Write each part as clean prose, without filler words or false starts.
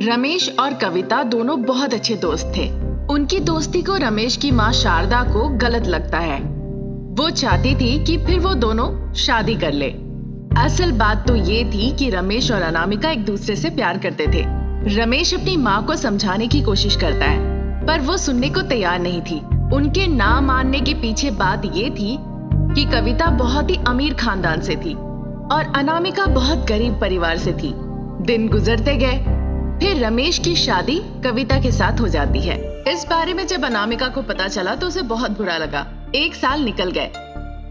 रमेश और कविता दोनों बहुत अच्छे दोस्त थे। उनकी दोस्ती को रमेश की माँ शारदा को गलत लगता है। वो चाहती थी कि फिर वो दोनों शादी कर ले। असल बात तो ये थी कि रमेश और अनामिका एक दूसरे से प्यार करते थे। रमेश अपनी माँ को समझाने की कोशिश करता है, पर वो सुनने को तैयार नहीं थी। उनके ना मानने के पीछे बात ये थी कि कविता बहुत ही अमीर खानदान से थी और अनामिका बहुत गरीब परिवार से थी। दिन गुजरते गए, फिर रमेश की शादी कविता के साथ हो जाती है। इस बारे में जब अनामिका को पता चला तो उसे बहुत बुरा लगा। 1 साल निकल गए।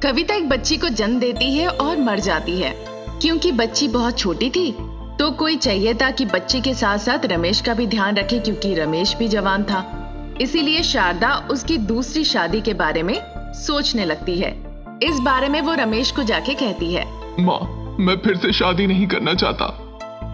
कविता एक बच्ची को जन्म देती है और मर जाती है। क्योंकि बच्ची बहुत छोटी थी तो कोई चाहिए था कि बच्ची के साथ साथ रमेश का भी ध्यान रखे, क्योंकि रमेश भी जवान था। इसीलिए शारदा उसकी दूसरी शादी के बारे में सोचने लगती है। इस बारे में वो रमेश को जाके कहती है, माँ, मैं फिर से शादी नहीं करना चाहता।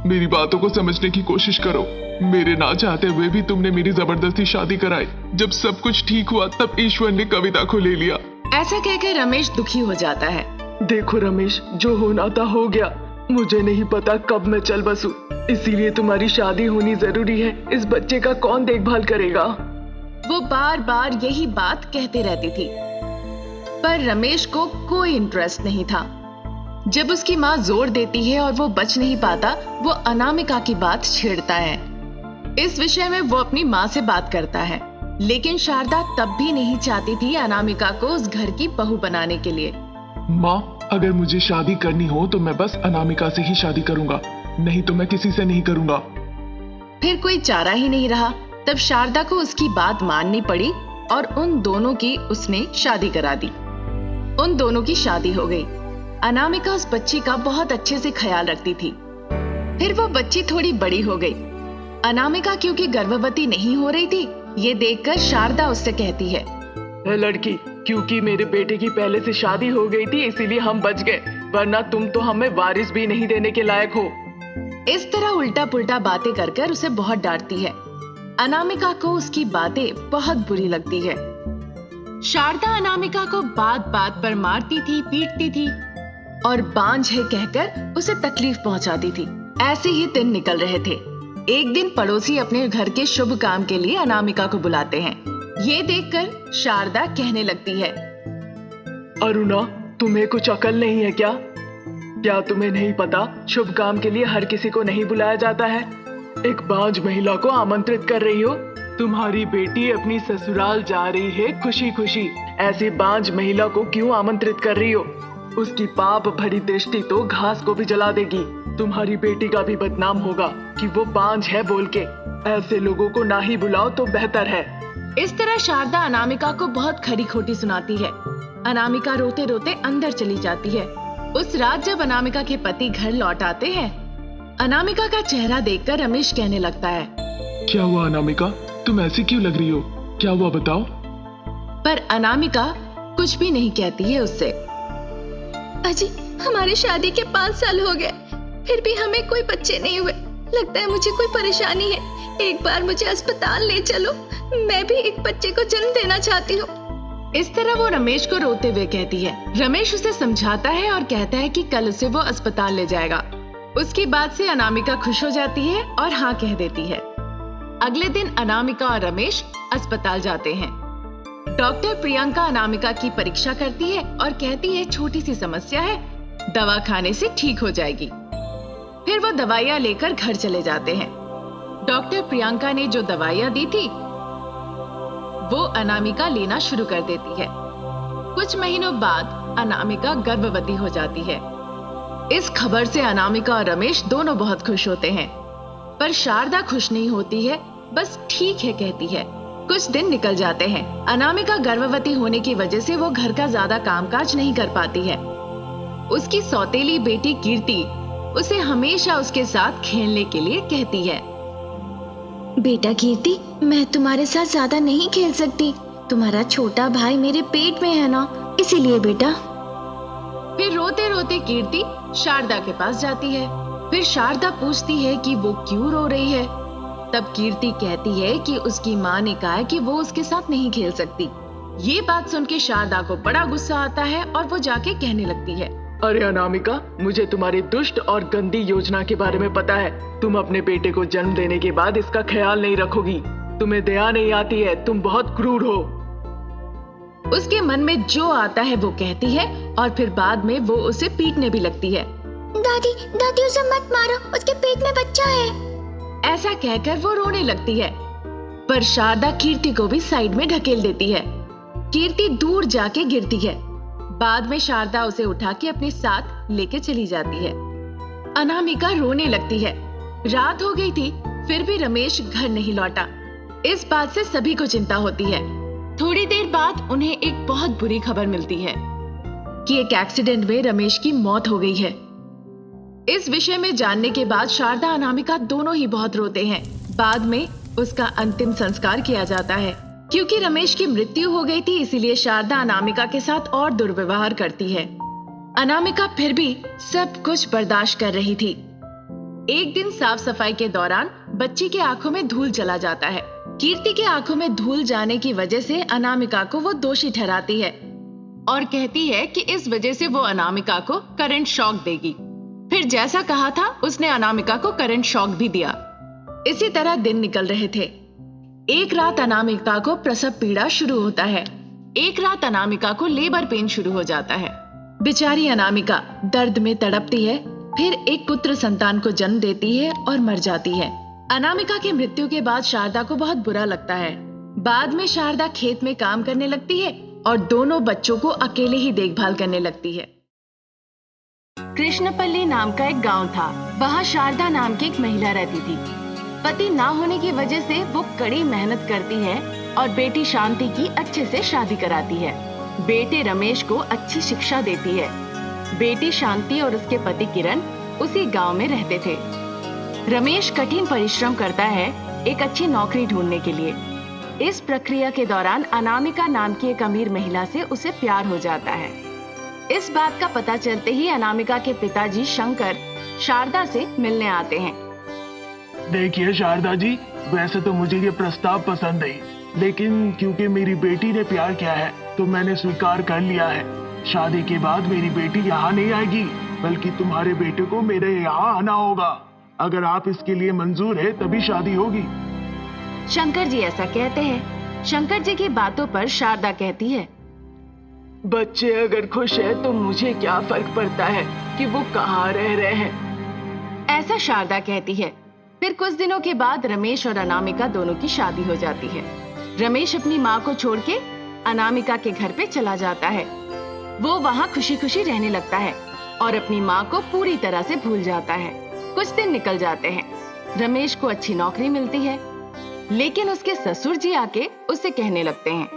मेरी बातों को समझने की कोशिश करो। मेरे ना चाहते हुए भी तुमने मेरी जबरदस्ती शादी कराई। जब सब कुछ ठीक हुआ तब ईश्वर ने कविता को ले लिया। ऐसा कहकर रमेश दुखी हो जाता है। देखो रमेश, जो होना था हो गया। मुझे नहीं पता कब मैं चल बसूं, इसीलिए तुम्हारी शादी होनी जरूरी है। इस बच्चे का कौन देखभाल करेगा? वो बार बार यही बात कहती रहती थी, पर रमेश को कोई इंटरेस्ट नहीं था। जब उसकी माँ जोर देती है और वो बच नहीं पाता, वो अनामिका की बात छेड़ता है। इस विषय में वो अपनी माँ से बात करता है, लेकिन शारदा तब भी नहीं चाहती थी अनामिका को उस घर की बहू बनाने के लिए। माँ, अगर मुझे शादी करनी हो तो मैं बस अनामिका से ही शादी करूंगा, नहीं तो मैं किसी से नहीं करूंगा। फिर कोई चारा ही नहीं रहा। तब शारदा को उसकी बात माननी पड़ी और उन दोनों की उसने शादी करा दी। उन दोनों की शादी हो गई। अनामिका उस बच्ची का बहुत अच्छे से ख्याल रखती थी। फिर वो बच्ची थोड़ी बड़ी हो गई। अनामिका क्योंकि गर्भवती नहीं हो रही थी, ये देखकर शारदा उससे कहती है, लड़की, क्योंकि मेरे बेटे की पहले से शादी हो गई थी इसीलिए हम बच गए, वरना तुम तो हमें वारिस भी नहीं देने के लायक हो। इस तरह उल्टा पुल्टा बातें कर कर उसे बहुत डांटती है। अनामिका को उसकी बातें बहुत बुरी लगती है। शारदा अनामिका को बात बात पर मारती थी, पीटती थी और बांझ है कहकर उसे तकलीफ पहुंचाती थी। ऐसे ही दिन निकल रहे थे। एक दिन पड़ोसी अपने घर के शुभ काम के लिए अनामिका को बुलाते हैं। ये देखकर शारदा कहने लगती है, अरुणा, तुम्हें कुछ अकल नहीं है क्या? क्या तुम्हें नहीं पता शुभ काम के लिए हर किसी को नहीं बुलाया जाता है? एक बांझ महिला को आमंत्रित कर रही हो। तुम्हारी बेटी अपनी ससुराल जा रही है खुशी खुशी, ऐसी बांझ महिला को क्यों आमंत्रित कर रही हो? उसकी पाप भरी दृष्टि तो घास को भी जला देगी। तुम्हारी बेटी का भी बदनाम होगा कि वो बांझ है बोल के। ऐसे लोगों को ना ही बुलाओ तो बेहतर है। इस तरह शारदा अनामिका को बहुत खरी खोटी सुनाती है। अनामिका रोते रोते अंदर चली जाती है। उस रात जब अनामिका के पति घर लौट आते हैं, अनामिका का चेहरा देखकर रमेश कहने लगता है, क्या हुआ अनामिका, तुम ऐसी क्यों लग रही हो? क्या हुआ बताओ? पर अनामिका कुछ भी नहीं कहती है उससे। अजी, हमारी शादी के 5 साल हो गए, फिर भी हमें कोई बच्चे नहीं हुए। लगता है मुझे कोई परेशानी है। एक बार मुझे अस्पताल ले चलो, मैं भी एक बच्चे को जन्म देना चाहती हूँ। इस तरह वो रमेश को रोते हुए कहती है। रमेश उसे समझाता है और कहता है कि कल उसे वो अस्पताल ले जाएगा। उसकी बात से अनामिका खुश हो जाती है और हाँ कह देती है। अगले दिन अनामिका और रमेश अस्पताल जाते हैं। डॉक्टर प्रियंका अनामिका की परीक्षा करती है और कहती है छोटी सी समस्या है, दवा खाने से ठीक हो जाएगी। फिर वो दवाइयां लेकर घर चले जाते हैं। डॉक्टर प्रियंका ने जो दवाइयां दी थी वो अनामिका लेना शुरू कर देती है। कुछ महीनों बाद अनामिका गर्भवती हो जाती है। इस खबर से अनामिका और रमेश दोनों बहुत खुश होते हैं, पर शारदा खुश नहीं होती है, बस ठीक है कहती है। कुछ दिन निकल जाते हैं। अनामिका गर्भवती होने की वजह से वो घर का ज्यादा कामकाज नहीं कर पाती है। उसकी सौतेली बेटी कीर्ति उसे हमेशा उसके साथ खेलने के लिए कहती है। बेटा कीर्ति, मैं तुम्हारे साथ ज्यादा नहीं खेल सकती। तुम्हारा छोटा भाई मेरे पेट में है ना, इसीलिए बेटा। फिर रोते रोते कीर्ति शारदा के पास जाती है। फिर शारदा पूछती है कि वो क्यों रो रही है। तब कीर्ति कहती है कि उसकी माँ ने कहा है कि वो उसके साथ नहीं खेल सकती। ये बात सुन के शारदा को बड़ा गुस्सा आता है और वो जाके कहने लगती है, अरे अनामिका, मुझे तुम्हारी दुष्ट और गंदी योजना के बारे में पता है। तुम अपने बेटे को जन्म देने के बाद इसका ख्याल नहीं रखोगी। तुम्हें दया नहीं आती है, तुम बहुत क्रूर हो। उसके मन में जो आता है वो कहती है और फिर बाद में वो उसे पीटने भी लगती है। दादी दादी उसे मत मारो, उसके पेट में बच्चा है। ऐसा कहकर वो रोने लगती है, पर शारदा कीर्ति को भी साइड में ढकेल देती है। कीर्ति दूर जाके गिरती है। बाद में शारदा उसे उठा के अपने साथ लेके चली जाती है। अनामिका रोने लगती है। रात हो गई थी, फिर भी रमेश घर नहीं लौटा। इस बात से सभी को चिंता होती है। थोड़ी देर बाद उन्हें एक बहुत बुरी खबर मिलती है कि एक एक्सीडेंट में रमेश की मौत हो गई है। इस विषय में जानने के बाद शारदा अनामिका दोनों ही बहुत रोते हैं। बाद में उसका अंतिम संस्कार किया जाता है। क्योंकि रमेश की मृत्यु हो गई थी, इसीलिए शारदा अनामिका के साथ और दुर्व्यवहार करती है। अनामिका फिर भी सब कुछ बर्दाश्त कर रही थी। एक दिन साफ सफाई के दौरान बच्ची की आंखों में धूल चला जाता है। कीर्ति की आंखों में धूल जाने की वजह से अनामिका को वो दोषी ठहराती है और कहती है कि इस वजह से वो अनामिका को करंट शॉक देगी। फिर जैसा कहा था उसने अनामिका को करंट शॉक भी दिया। इसी तरह दिन निकल रहे थे। एक रात अनामिका को प्रसव पीड़ा शुरू होता है। एक रात अनामिका को लेबर पेन शुरू हो जाता है। बेचारी अनामिका दर्द में तड़पती है। फिर एक पुत्र संतान को जन्म देती है और मर जाती है। अनामिका की मृत्यु के बाद शारदा को बहुत बुरा लगता है। बाद में शारदा खेत में काम करने लगती है और दोनों बच्चों को अकेले ही देखभाल करने लगती है। कृष्णपल्ली नाम का एक गांव था। वहाँ शारदा नाम की एक महिला रहती थी। पति ना होने की वजह से वो कड़ी मेहनत करती है और बेटी शांति की अच्छे से शादी कराती है। बेटे रमेश को अच्छी शिक्षा देती है। बेटी शांति और उसके पति किरण उसी गांव में रहते थे। रमेश कठिन परिश्रम करता है एक अच्छी नौकरी ढूंढने के लिए। इस प्रक्रिया के दौरान अनामिका नाम की एक अमीर महिला से उसे प्यार हो जाता है। इस बात का पता चलते ही अनामिका के पिताजी शंकर शारदा से मिलने आते हैं। देखिए शारदा जी, वैसे तो मुझे ये प्रस्ताव पसंद है, लेकिन क्योंकि मेरी बेटी ने प्यार किया है तो मैंने स्वीकार कर लिया है। शादी के बाद मेरी बेटी यहाँ नहीं आएगी, बल्कि तुम्हारे बेटे को मेरे यहाँ आना होगा। अगर आप इसके लिए मंजूर है तभी शादी होगी। शंकर जी ऐसा कहते हैं। शंकर जी की बातों पर शारदा कहती है, बच्चे अगर खुश है तो मुझे क्या फर्क पड़ता है कि वो कहाँ रह रहे हैं। ऐसा शारदा कहती है। फिर कुछ दिनों के बाद रमेश और अनामिका दोनों की शादी हो जाती है। रमेश अपनी माँ को छोड़ के अनामिका के घर पे चला जाता है। वो वहाँ खुशी खुशी रहने लगता है और अपनी माँ को पूरी तरह से भूल जाता है। कुछ दिन निकल जाते हैं। रमेश को अच्छी नौकरी मिलती है, लेकिन उसके ससुर जी आके उससे कहने लगते हैं,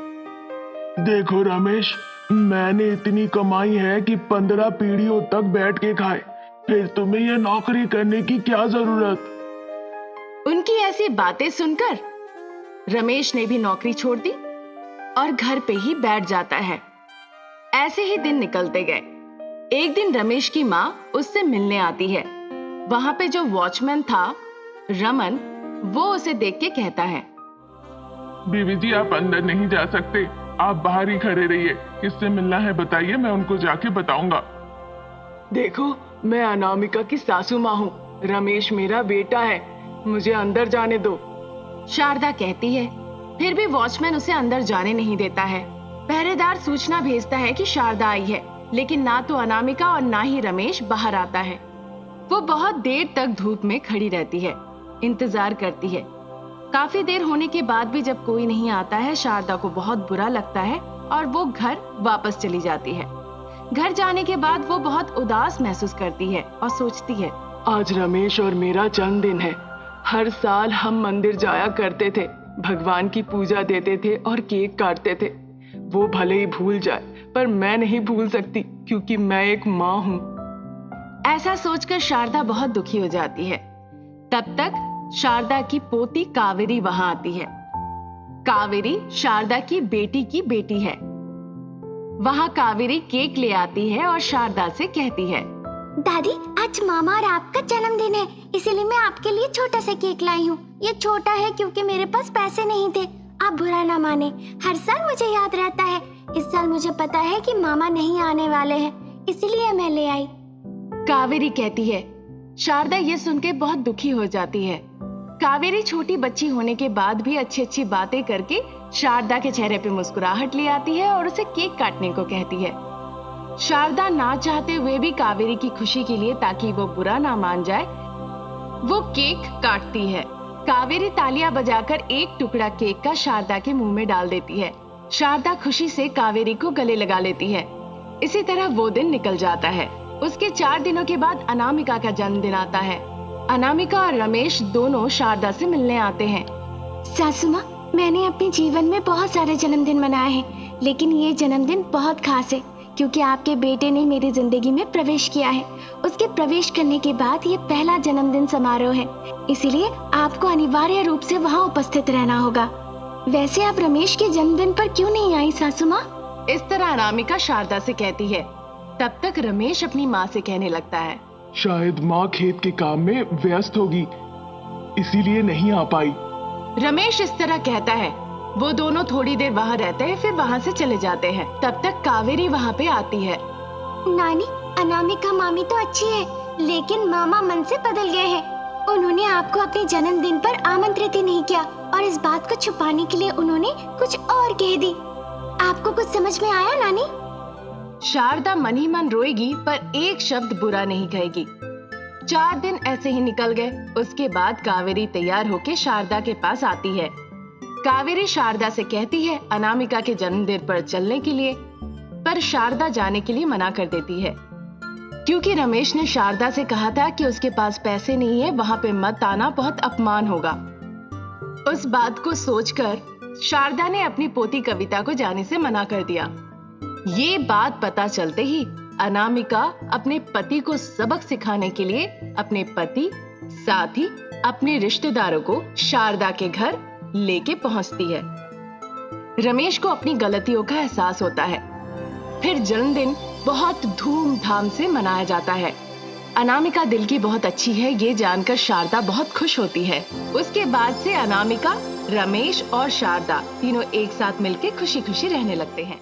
देखो रमेश, मैंने इतनी कमाई है कि 15 पीढ़ियों तक बैठ के खाए, फिर तुम्हें ये नौकरी करने की क्या जरूरत। उनकी ऐसी बातें सुनकर रमेश ने भी नौकरी छोड़ दी और घर पे ही बैठ जाता है। ऐसे ही दिन निकलते गए। एक दिन रमेश की माँ उससे मिलने आती है। वहां पे जो वॉचमैन था रमन, वो उसे देख के कहता है, बीवी जी आप अंदर नहीं जा सकते, आप बाहर ही खड़े रहिए। किससे मिलना है बताइए, मैं उनको जाके बताऊंगा। देखो, मैं अनामिका की सासू माँ हूँ। रमेश मेरा बेटा है, मुझे अंदर जाने दो। शारदा कहती है। फिर भी वॉचमैन उसे अंदर जाने नहीं देता है। पहरेदार सूचना भेजता है कि शारदा आई है, लेकिन ना तो अनामिका और ना ही रमेश बाहर आता है। वो बहुत देर तक धूप में खड़ी रहती है, इंतजार करती है। काफी देर होने के बाद भी जब कोई नहीं आता है, शारदा को बहुत बुरा लगता है और वो घर वापस चली जाती है। घर जाने के बाद वो बहुत उदास महसूस करती है और सोचती है, आज रमेश और मेरा जन्मदिन है। हर साल हम मंदिर जाया करते थे, भगवान की पूजा देते थे और केक काटते थे। वो भले ही भूल जाए, पर मैं नहीं भूल सकती क्योंकि मैं एक माँ हूँ। ऐसा सोचकर शारदा बहुत दुखी हो जाती है। तब तक शारदा की पोती कावेरी वहां आती है। कावेरी शारदा की बेटी है। वहां कावेरी केक ले आती है और शारदा से कहती है, दादी आज मामा और आपका जन्मदिन है, इसीलिए मैं आपके लिए छोटा सा केक लाई हूँ। ये छोटा है क्योंकि मेरे पास पैसे नहीं थे, आप बुरा ना माने। हर साल मुझे याद रहता है। इस साल मुझे पता है कि मामा नहीं आने वाले हैं, इसलिए मैं ले आई। कावेरी कहती है। शारदा ये सुनकर बहुत दुखी हो जाती है। कावेरी छोटी बच्ची होने के बाद भी अच्छी अच्छी बातें करके शारदा के चेहरे पे मुस्कुराहट ले आती है और उसे केक काटने को कहती है। शारदा ना चाहते हुए भी कावेरी की खुशी के लिए, ताकि वो बुरा ना मान जाए, वो केक काटती है। कावेरी तालियां बजाकर एक टुकड़ा केक का शारदा के मुंह में डाल देती है। शारदा खुशी से कावेरी को गले लगा लेती है। इसी तरह वो दिन निकल जाता है। उसके 4 दिनों के बाद अनामिका का जन्मदिन आता है। अनामिका और रमेश दोनों शारदा से मिलने आते हैं। सासू माँ, मैंने अपने जीवन में बहुत सारे जन्मदिन मनाए हैं, लेकिन ये जन्मदिन बहुत खास है क्योंकि आपके बेटे ने मेरी जिंदगी में प्रवेश किया है। उसके प्रवेश करने के बाद ये पहला जन्मदिन समारोह है, इसीलिए आपको अनिवार्य रूप से वहाँ उपस्थित रहना होगा। वैसे आप रमेश के जन्मदिन पर क्यों नहीं आई सासू माँ? इस तरह अनामिका शारदा से कहती है। तब तक रमेश अपनी माँ से कहने लगता है, शायद माँ खेत के काम में व्यस्त होगी, इसीलिए नहीं आ पाई। रमेश इस तरह कहता है। वो दोनों थोड़ी देर वहाँ रहते हैं, फिर वहाँ से चले जाते हैं। तब तक कावेरी वहाँ पे आती है। नानी, अनामिका मामी तो अच्छी है, लेकिन मामा मन से बदल गए हैं। उन्होंने आपको अपने जन्मदिन पर आमंत्रित ही नहीं किया और इस बात को छुपाने के लिए उन्होंने कुछ और कह दी। आपको कुछ समझ में आया नानी? शारदा मन ही मन रोएगी पर एक शब्द बुरा नहीं कहेगी। 4 दिन ऐसे ही निकल गए। उसके बाद कावेरी तैयार होके शारदा के पास आती है। कावेरी शारदा से कहती है अनामिका के जन्मदिन पर चलने के लिए, पर शारदा जाने के लिए मना कर देती है क्योंकि रमेश ने शारदा से कहा था कि उसके पास पैसे नहीं है, वहां पे मत आना, बहुत अपमान होगा। उस बात को सोचकर शारदा ने अपनी पोती कविता को जाने से मना कर दिया। ये बात पता चलते ही अनामिका अपने पति को सबक सिखाने के लिए अपने पति, साथ ही अपने रिश्तेदारों को शारदा के घर लेके पहुंचती है। रमेश को अपनी गलतियों का एहसास होता है। फिर जन्मदिन बहुत धूमधाम से मनाया जाता है। अनामिका दिल की बहुत अच्छी है, ये जानकर शारदा बहुत खुश होती है। उसके बाद से अनामिका, रमेश और शारदा तीनों एक साथ मिलकर खुशी खुशी रहने लगते हैं।